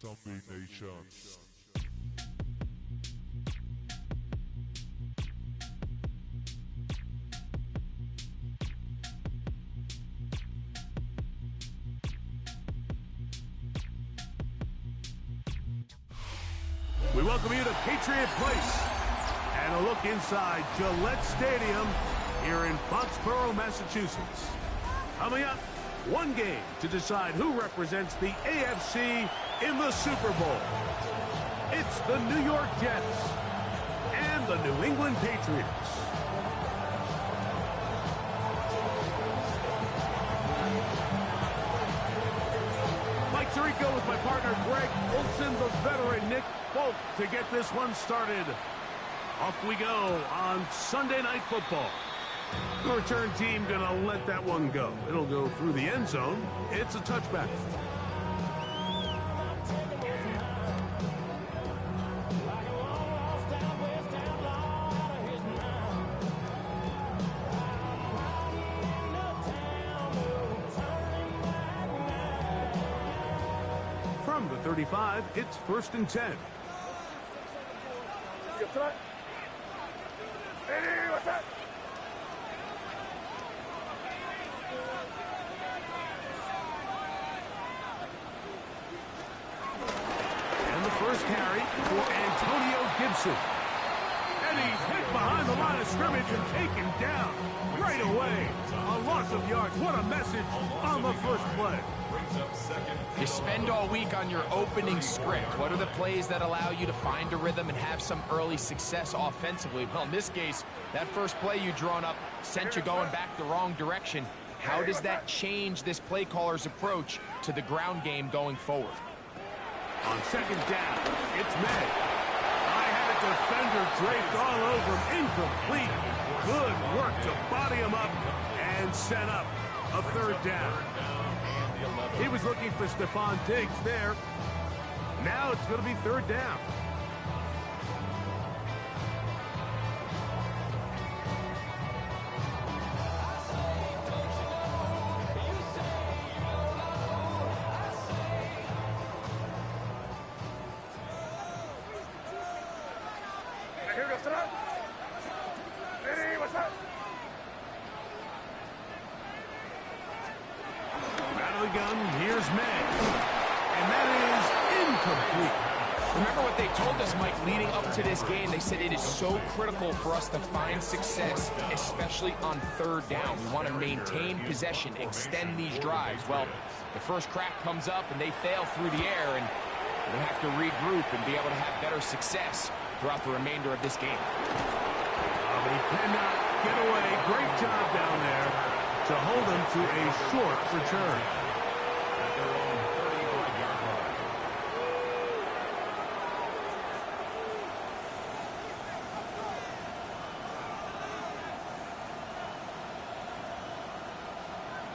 Zombie Nation. We welcome you to Patriot Place and a look inside Gillette Stadium here in Foxborough, Massachusetts. Coming up, one game to decide who represents the AFC in the Super Bowl. It's the New York Jets and the New England Patriots. Mike Tirico with my partner Greg Olson, the veteran Nick Folk to get this one started. Off we go on Sunday Night Football. The return team gonna let that one go. It'll go through the end zone. It's a touchback. From the 35, it's 1st and 10. Hey, what's that? And the first carry for Antonio Gibson. And he's hit behind the line of scrimmage and taken down right away. A loss of yards. What a message on the first play. You spend all week on your opening script. What are the plays that allow you to find a rhythm and have some early success offensively? Well, in this case, that first play you drawn up sent you going back the wrong direction. How does that change this play caller's approach to the ground game going forward? On second down, it's May. I had a defender draped all over him. Incomplete. Good work to body him up and set up a third down. He was looking for Stephon Diggs there. Now it's going to be third down. Here goes that. Hey, what's that? Out of the gun, here's May. And that is incomplete. Remember what they told us, Mike, leading up to this game? They said it is so critical for us to find success, especially on third down. We want to maintain possession, extend these drives. Well, the first crack comes up and they fail through the air, and they have to regroup and be able to have better success throughout the remainder of this game. But he cannot get away. Great job down there to hold him to a short return.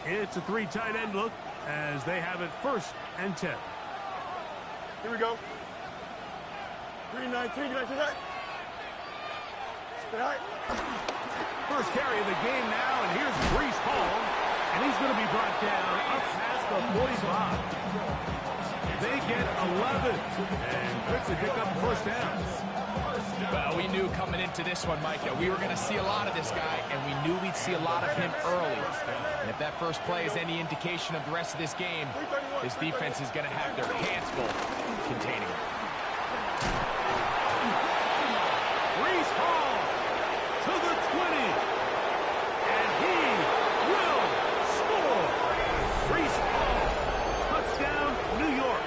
It's a three tight end look as they have it 1st and 10. Here we go. 3-19, you guys see that? First carry of the game now, and here's Breece Hall, and he's going to be brought down up past the 45. They get 11, and quickly pick up the first down. Well, we knew coming into this one, Mike, that we were going to see a lot of this guy, and we knew we'd see a lot of him early. And if that first play is any indication of the rest of this game, this defense is going to have their hands full containing him. Breece Hall to the 20, and he will score. Breece Hall, touchdown, New York.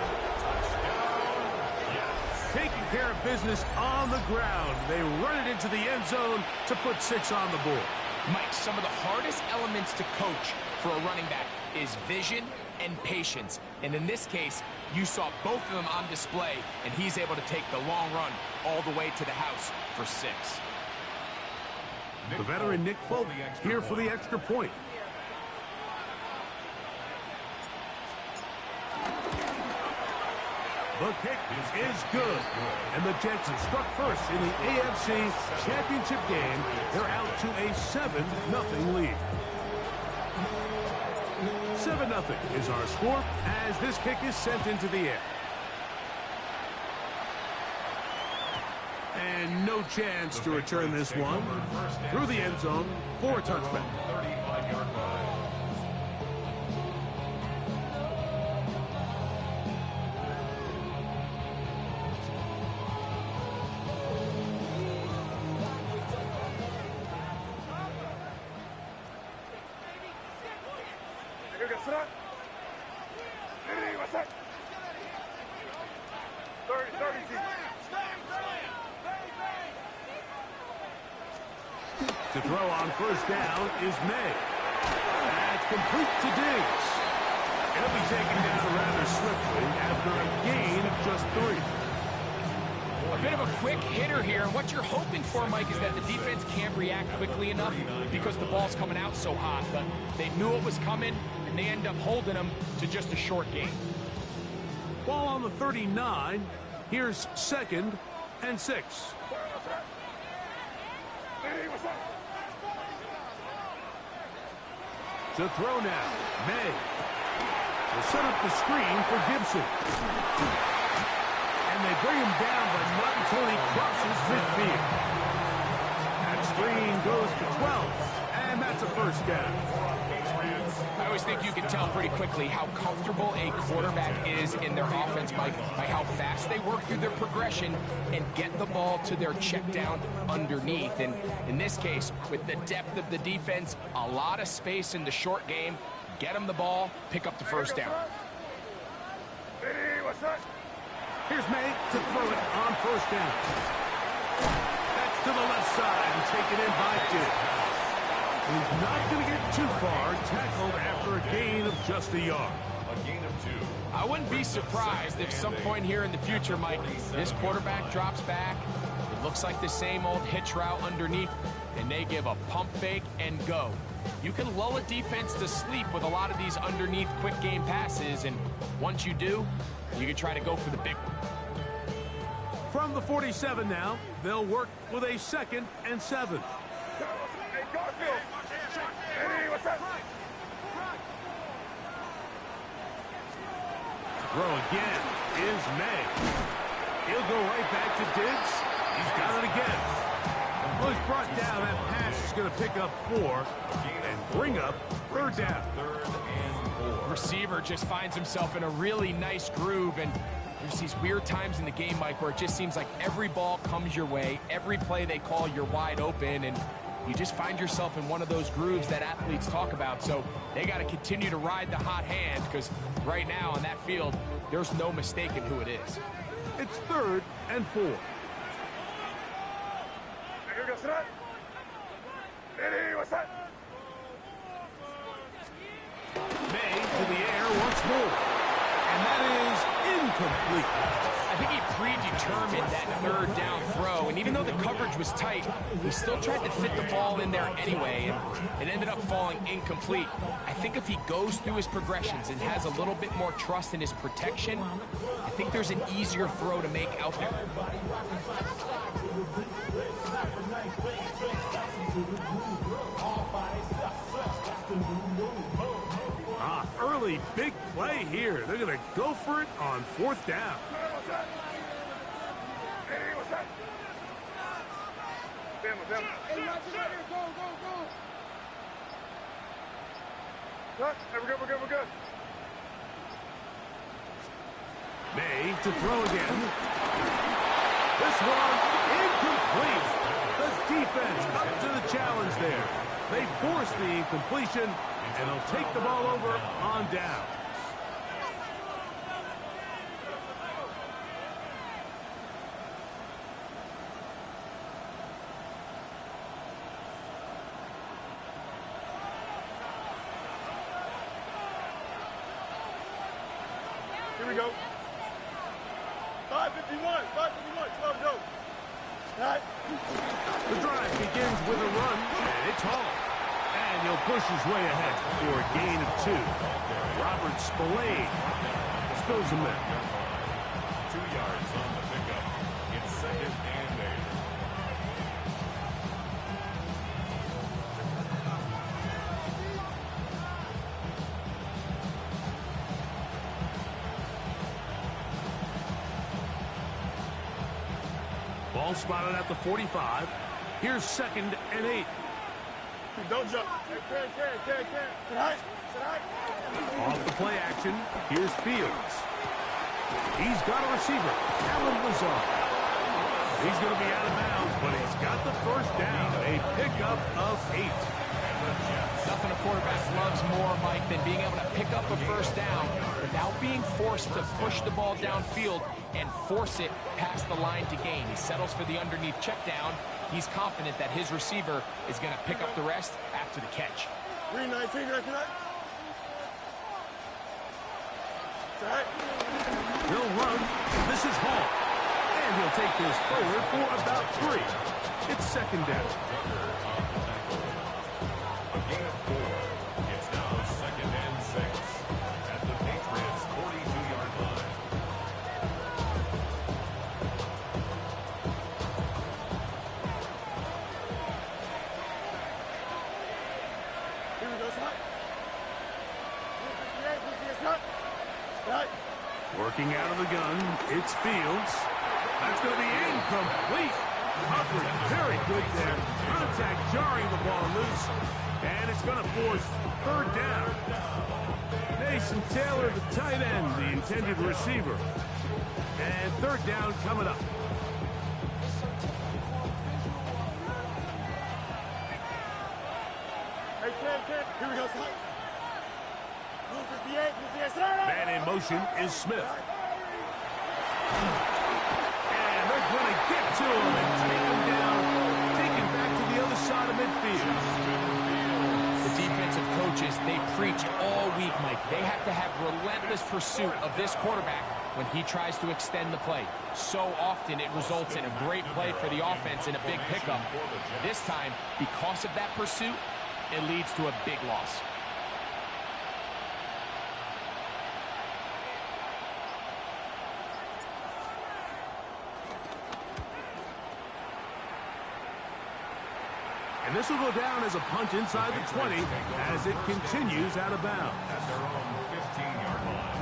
Taking care of business on the ground. They run it into the end zone to put 6 on the board. Mike, some of the hardest elements to coach for a running back is vision and patience. And in this case, you saw both of them on display, and he's able to take the long run all the way to the house for 6. The veteran Nick Folk here for the extra point. The kick is good. And the Jets struck first in the AFC Championship game. They're out to a 7-0 lead. 7-0 is our score as this kick is sent into the air. And no chance to return this one through the end zone for a touchback. To throw on first down is May. That's complete to Diggs. He'll be taken down rather swiftly after a gain of just 3. A bit of a quick hitter here. What you're hoping for, Mike, is that the defense can't react quickly enough because the ball's coming out so hot. But they knew it was coming, and they end up holding them to just a short gain. Ball on the 39. Here's 2nd and 6. To throw now, May will set up the screen for Gibson. And they bring him down, but not until he crosses midfield. That screen goes to 12, and that's a first down. I always think you can tell pretty quickly how comfortable a quarterback is in their offense, Mike, by how fast they work through their progression and get the ball to their check down underneath. And in this case, with the depth of the defense, a lot of space in the short game, get them the ball, pick up the first down. Here's May to throw it on first down. That's to the left side and taken in by Diggs. He's not going to get too far, tackled after a gain of just a yard. A gain of 2. I wouldn't be surprised if some point here in the future, Mike, this quarterback drops back. It looks like the same old hitch route underneath, and they give a pump fake and go. You can lull a defense to sleep with a lot of these underneath quick game passes, and once you do, you can try to go for the big one. From the 47 now, they'll work with a 2nd and 7. Throw again is May. He'll go right back to Diggs. He's got it again. Well, he's brought down. That pass is going to pick up 4 and bring up 3rd down. Receiver just finds himself in a really nice groove, and there's these weird times in the game, Mike, where it just seems like every ball comes your way. Every play they call, you're wide open, and you just find yourself in one of those grooves that athletes talk about. So they got to continue to ride the hot hand, because right now on that field, there's no mistaking who it is. It's 3rd and 4. May to the air once more. And that is incomplete. I think he predetermined that 3rd down throw, and even though the coverage was tight, he still tried to fit the ball in there anyway, and it ended up falling incomplete. I think if he goes through his progressions and has a little bit more trust in his protection, I think there's an easier throw to make out there. Early big play here. They're going to go for it on 4th down. We're good. May to throw again. This one incomplete. The defense up to the challenge there. They force the incompletion, and they'll take the ball over on down. Here we go. 551, 12 go. The drive begins with a run, and it's home. And he'll push his way ahead for a gain of 2. Robert Spillane spills him in. 2 yards on the pickup. It's 2nd and 8. Ball spotted at the 45. Here's 2nd and 8. Don't jump. Off the play action, here's Fields. He's got a receiver, Alan Lazard. He's going to be out of bounds, but he's got the first down. A pickup of 8. Nothing a quarterback loves more, Mike, than being able to pick up a first down without being forced to push the ball downfield and force it past the line to gain. He settles for the underneath check down. He's confident that his receiver is going to pick up the rest after the catch. 319, He'll run. This is Hall. And he'll take this forward for about 3. It's 2nd down. A gain of 4. It's now 2nd and 6 at the Patriots' 42-yard line. Here we go, son. Working out of the gun, it's Fields. That's going to be incomplete. Covered very good there. Contact jarring the ball loose. And it's going to force 3rd down. Mason Taylor, the tight end, the intended receiver. And 3rd down coming up. Hey, Ken. Here we go, son. Man in motion is Smith. And they're going to get to him and take him down. Take him back to the other side of midfield. The defensive coaches, they preach all week, Mike. They have to have relentless pursuit of this quarterback when he tries to extend the play. So often it results in a great play for the offense and a big pickup. This time, because of that pursuit, it leads to a big loss. And this will go down as a punt inside the 20 as it continues out of bounds. At their own 15-yard line.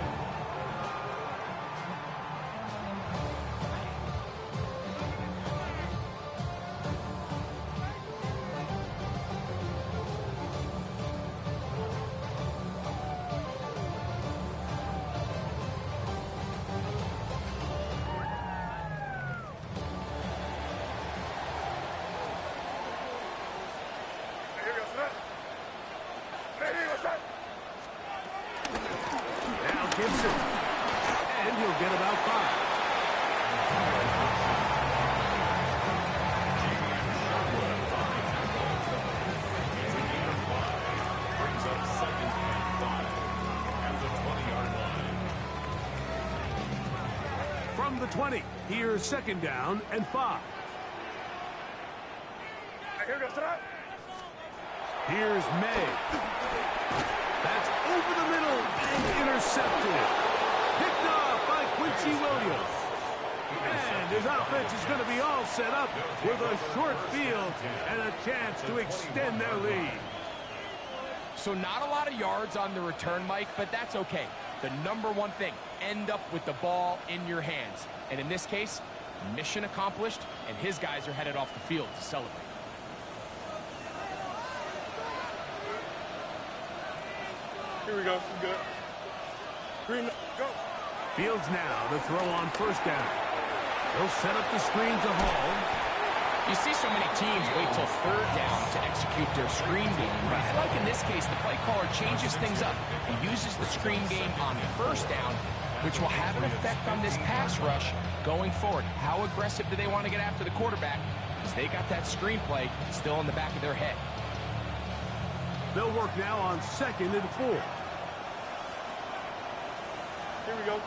Gibson. And he'll get about 5. Brings up 2nd and 5 at the 20-yard line. From the 20, here's 2nd down and 5. Here we go, son. Here's May. That's over the middle and intercepted. Picked off by Quincy Williams. And his offense is going to be all set up with a short field and a chance to extend their lead. So not a lot of yards on the return, Mike, but that's okay. The number one thing, end up with the ball in your hands. And in this case, mission accomplished, and his guys are headed off the field to celebrate. Here we go. Good. Green, go. Fields now to throw on 1st down. He'll set up the screen to Hall. You see so many teams wait till 3rd down to execute their screen game, but I like in this case the play caller changes things up. He uses the screen game on 1st down, which will have an effect on this pass rush going forward. How aggressive do they want to get after the quarterback? Because they got that screen play still in the back of their head. They'll work now on 2nd and 4. Here we go.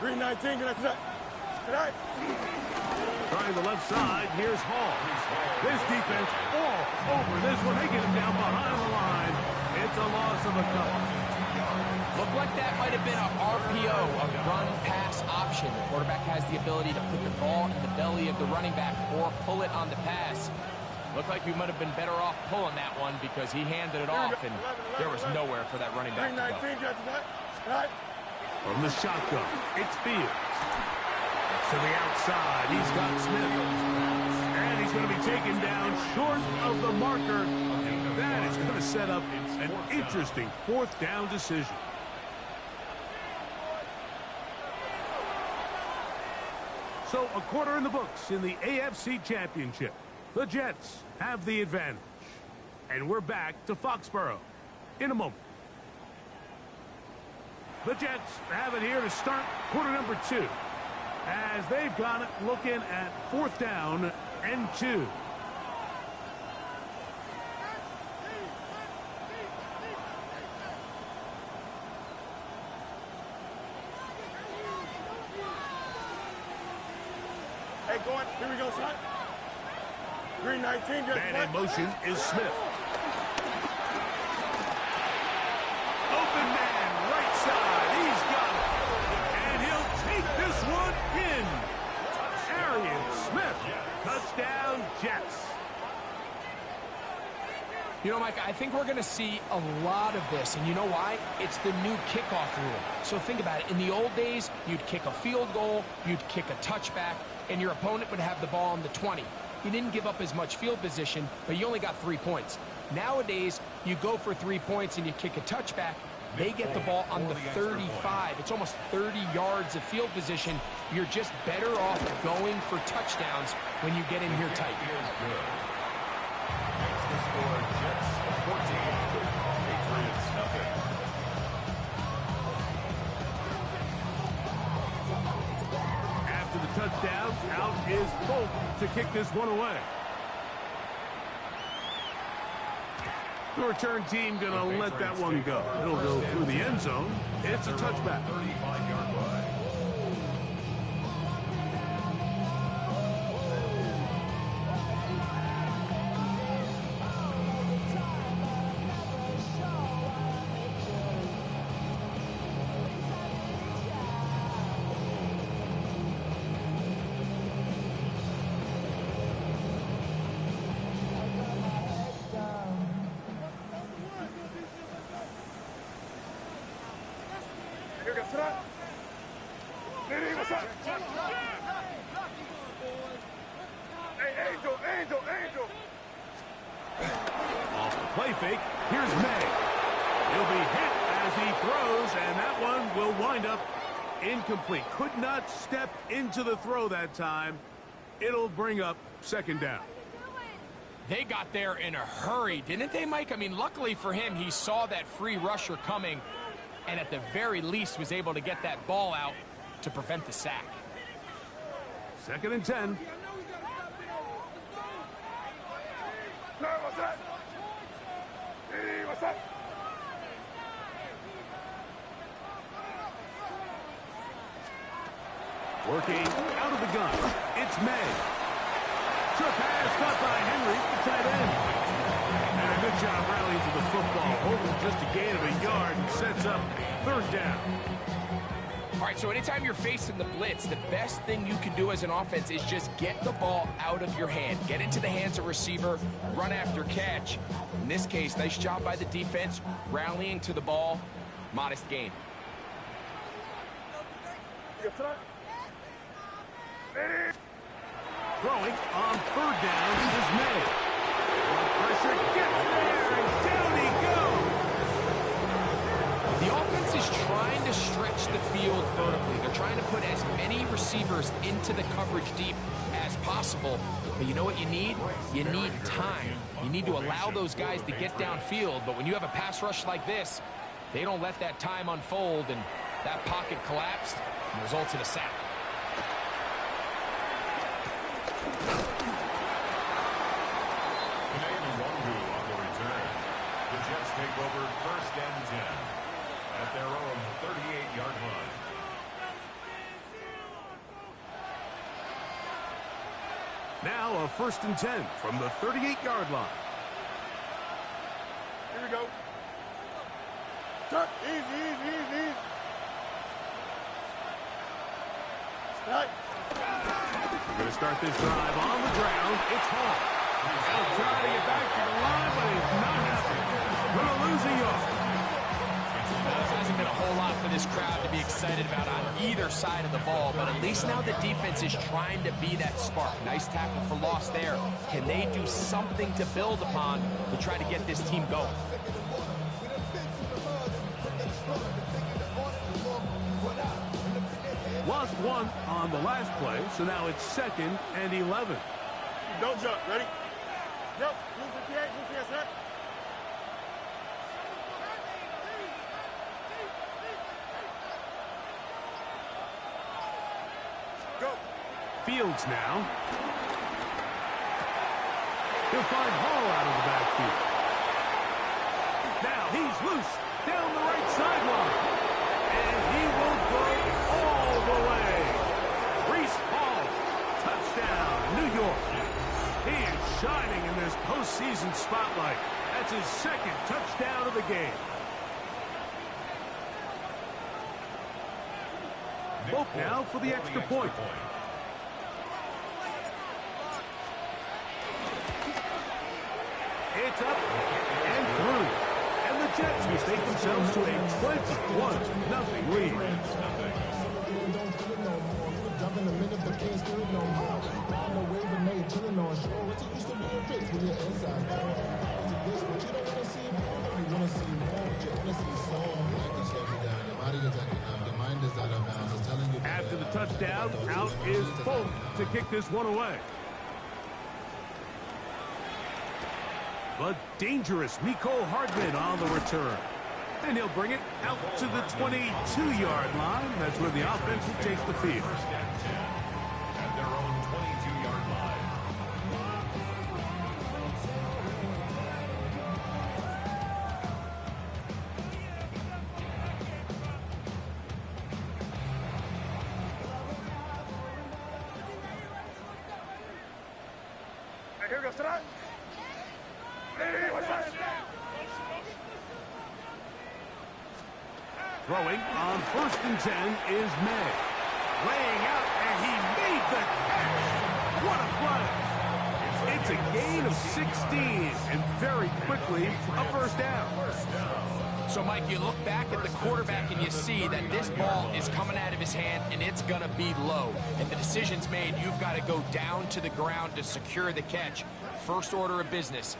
Green 19, good after that. Trying the left side, here's Hall. This defense all over this one. They get him down behind the line. It's a loss of a couple. Looked like that might have been a RPO, a run-pass option. The quarterback has the ability to put the ball in the belly of the running back or pull it on the pass. Looked like we might have been better off pulling that one because he handed it off, and there was nowhere for that running back to go. From the shotgun, it's Fields. To the outside, he's got Smith. And he's going to be taken down short of the marker. And that is going to set up an interesting fourth down decision. So a quarter in the books in the AFC Championship. The Jets have the advantage. And we're back to Foxborough in a moment. The Jets have it here to start quarter number 2. As they've got it looking at 4th down and 2. Hey, going. Here we go, son. Green 19. Man in motion is Smith. Open man, right side. He's got it. And he'll take this one in. Arian Smith. Touchdown, Jets. You know, Mike, I think we're going to see a lot of this, and you know why? It's the new kickoff rule. So think about it. In the old days, you'd kick a field goal, you'd kick a touchback, and your opponent would have the ball on the 20. You didn't give up as much field position, but you only got 3 points. Nowadays, you go for 3 points and you kick a touchback, they get the ball on the 35. It's almost 30 yards of field position. You're just better off going for touchdowns when you get in here tight. That's the score. Jets 14, Patriots nothing. After the touchdown, out is Folk to kick this one away. The return team going to let that one go. It'll go through the end zone. It's a touchback. 35-yard line. Here we go, son. Hey, what's up? Hey, Angel. Off the play fake, here's May. He'll be hit as he throws, and that one will wind up incomplete. Could not step into the throw that time. It'll bring up 2nd down. They got there in a hurry, didn't they, Mike? I mean, luckily for him, he saw that free rusher coming, and at the very least was able to get that ball out to prevent the sack. 2nd and 10. What's up? Hey, what's up? Working out of the gun. It's May. Short pass caught by Henry, the tight end. And a good job rallying to the football. Holding just a gain of a yard and sets up 3rd down. All right, so anytime you're facing the blitz, the best thing you can do as an offense is just get the ball out of your hand. Get into the hands of receiver, run after catch. In this case, nice job by the defense, rallying to the ball. Modest gain. Throwing on 3rd down is May. Pressure gets there, and down he goes. The offense is trying to stretch the field vertically. They're trying to put as many receivers into the coverage deep as possible. But you know what you need? You need time. You need to allow those guys to get downfield. But when you have a pass rush like this, they don't let that time unfold, and that pocket collapsed and results in a sack. The Jets take over 1st and 10 at their own 38-yard line. Now a 1st and 10 from the 38-yard line. Here we go. Tuck, easy. Right. We're going to start this drive on the ground. It's Hall. He'll try to get back to the line, but he's not happening. Going to lose a yard. There hasn't been a whole lot for this crowd to be excited about on either side of the ball, but at least now the defense is trying to be that spark. Nice tackle for loss there. Can they do something to build upon to try to get this team going? Lost one on the last play, so now it's 2nd and 11. Don't jump. Ready? Go. Move the kick. Move the set. Go. Fields now. He'll find Hall out of the backfield. Now he's loose down the right sideline. And he will go all the way. Reese Hall, touchdown, New York. He is shining in this postseason spotlight. That's his 2nd touchdown of the game. Vote now for the extra point. It's up and through. And the Jets mistake themselves to a 21-0 lead. After the touchdown, out is Folk to kick this one away. But dangerous Miko Hardman on the return. And he'll bring it out to the 22-yard line. That's where the offense will take the field. First and 10 at their own 22-yard line. Here goes tonight. Throwing on 1st and 10 is May. Laying out, and he made the catch. What a play. It's a gain of 16, and very quickly, a first down. So, Mike, you look back at the quarterback and you see that this ball is coming out of his hand and it's going to be low. And the decision's made. You've got to go down to the ground to secure the catch. First order of business.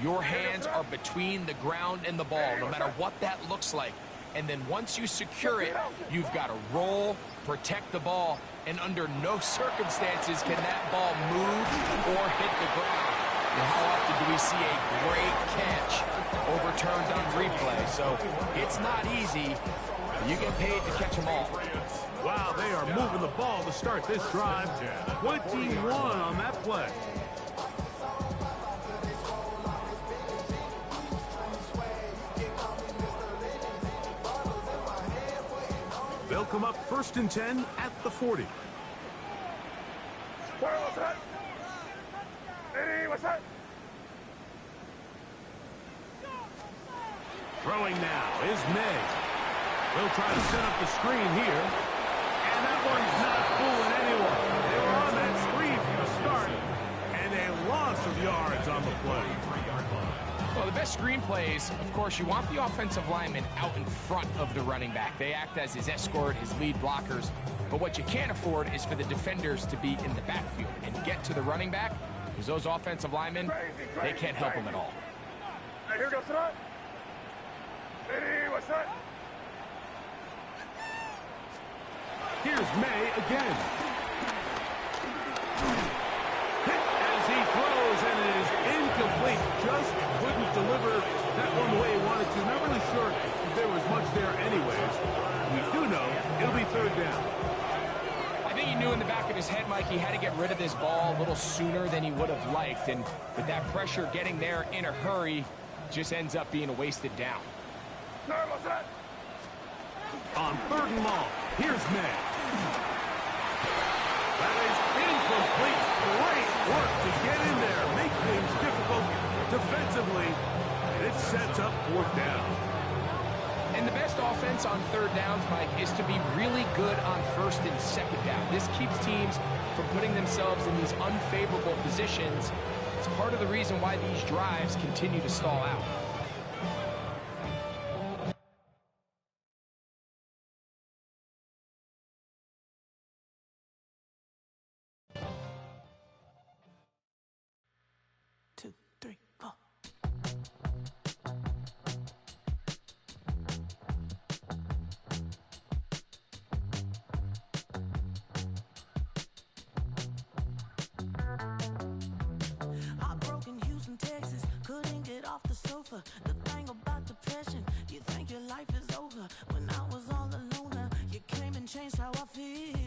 Your hands are between the ground and the ball, no matter what that looks like. And then once you secure it, you've got to roll, protect the ball, and under no circumstances can that ball move or hit the ground. And how often do we see a great catch overturned on replay? So it's not easy. You get paid to catch them all. Wow, they are moving the ball to start this drive. 21 on that play. They'll come up 1st and 10 at the 40. Throwing now is May. They'll try to set up the screen here. And that one's not fooling anyone. They were on that screen from the start. And a loss of yards on the play. Well, the best screenplays, of course, you want the offensive lineman out in front of the running back. They act as his escort, his lead blockers. But what you can't afford is for the defenders to be in the backfield and get to the running back, because those offensive linemen, they can't help him at all. Hey, here goes tonight. Hey, what's that? Here's May again. Hit as he throws, and it is incomplete. Just couldn't deliver that one the way he wanted to. Not really sure if there was much there anyways. We do know it'll be 3rd down. I think he knew in the back of his head, Mike, he had to get rid of this ball a little sooner than he would have liked. And with that pressure getting there in a hurry, just ends up being a wasted down. On 3rd and long, here's May. That is incomplete. Great work to get in there, make things difficult defensively, and it sets up 4th down. And the best offense on 3rd downs, Mike, is to be really good on 1st and 2nd down. This keeps teams from putting themselves in these unfavorable positions. It's part of the reason why these drives continue to stall out. sofa. The thing about depression, you think your life is over. When I was all alone, you came and changed how I feel.